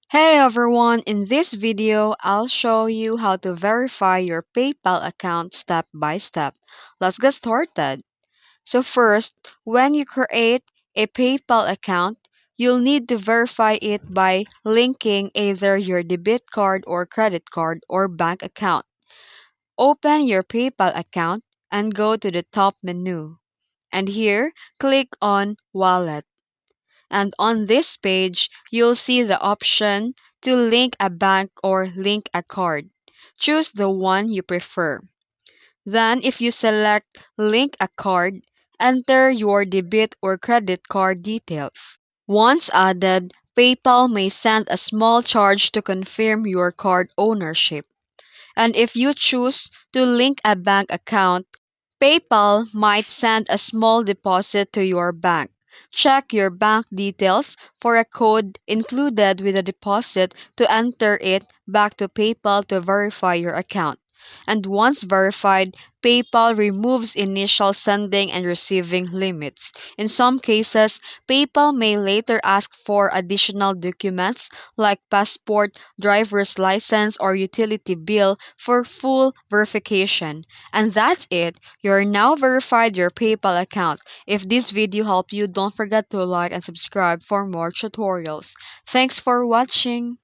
Hey everyone, in this video, I'll show you how to verify your PayPal account step by step. Let's get started. So first, when you create a PayPal account, you'll need to verify it by linking either your debit card or credit card or bank account. Open your PayPal account and go to the top menu. And here, click on Wallet. And on this page, you'll see the option to link a bank or link a card. Choose the one you prefer. Then, if you select Link a card, enter your debit or credit card details. Once added, PayPal may send a small charge to confirm your card ownership. And if you choose to link a bank account, PayPal might send a small deposit to your bank. Check your bank details for a code included with the deposit to enter it back to PayPal to verify your account. And once verified, PayPal removes initial sending and receiving limits. In some cases, PayPal may later ask for additional documents like passport, driver's license, or utility bill for full verification. And that's it. You're now verified your PayPal account. If this video helped you, don't forget to like and subscribe for more tutorials. Thanks for watching.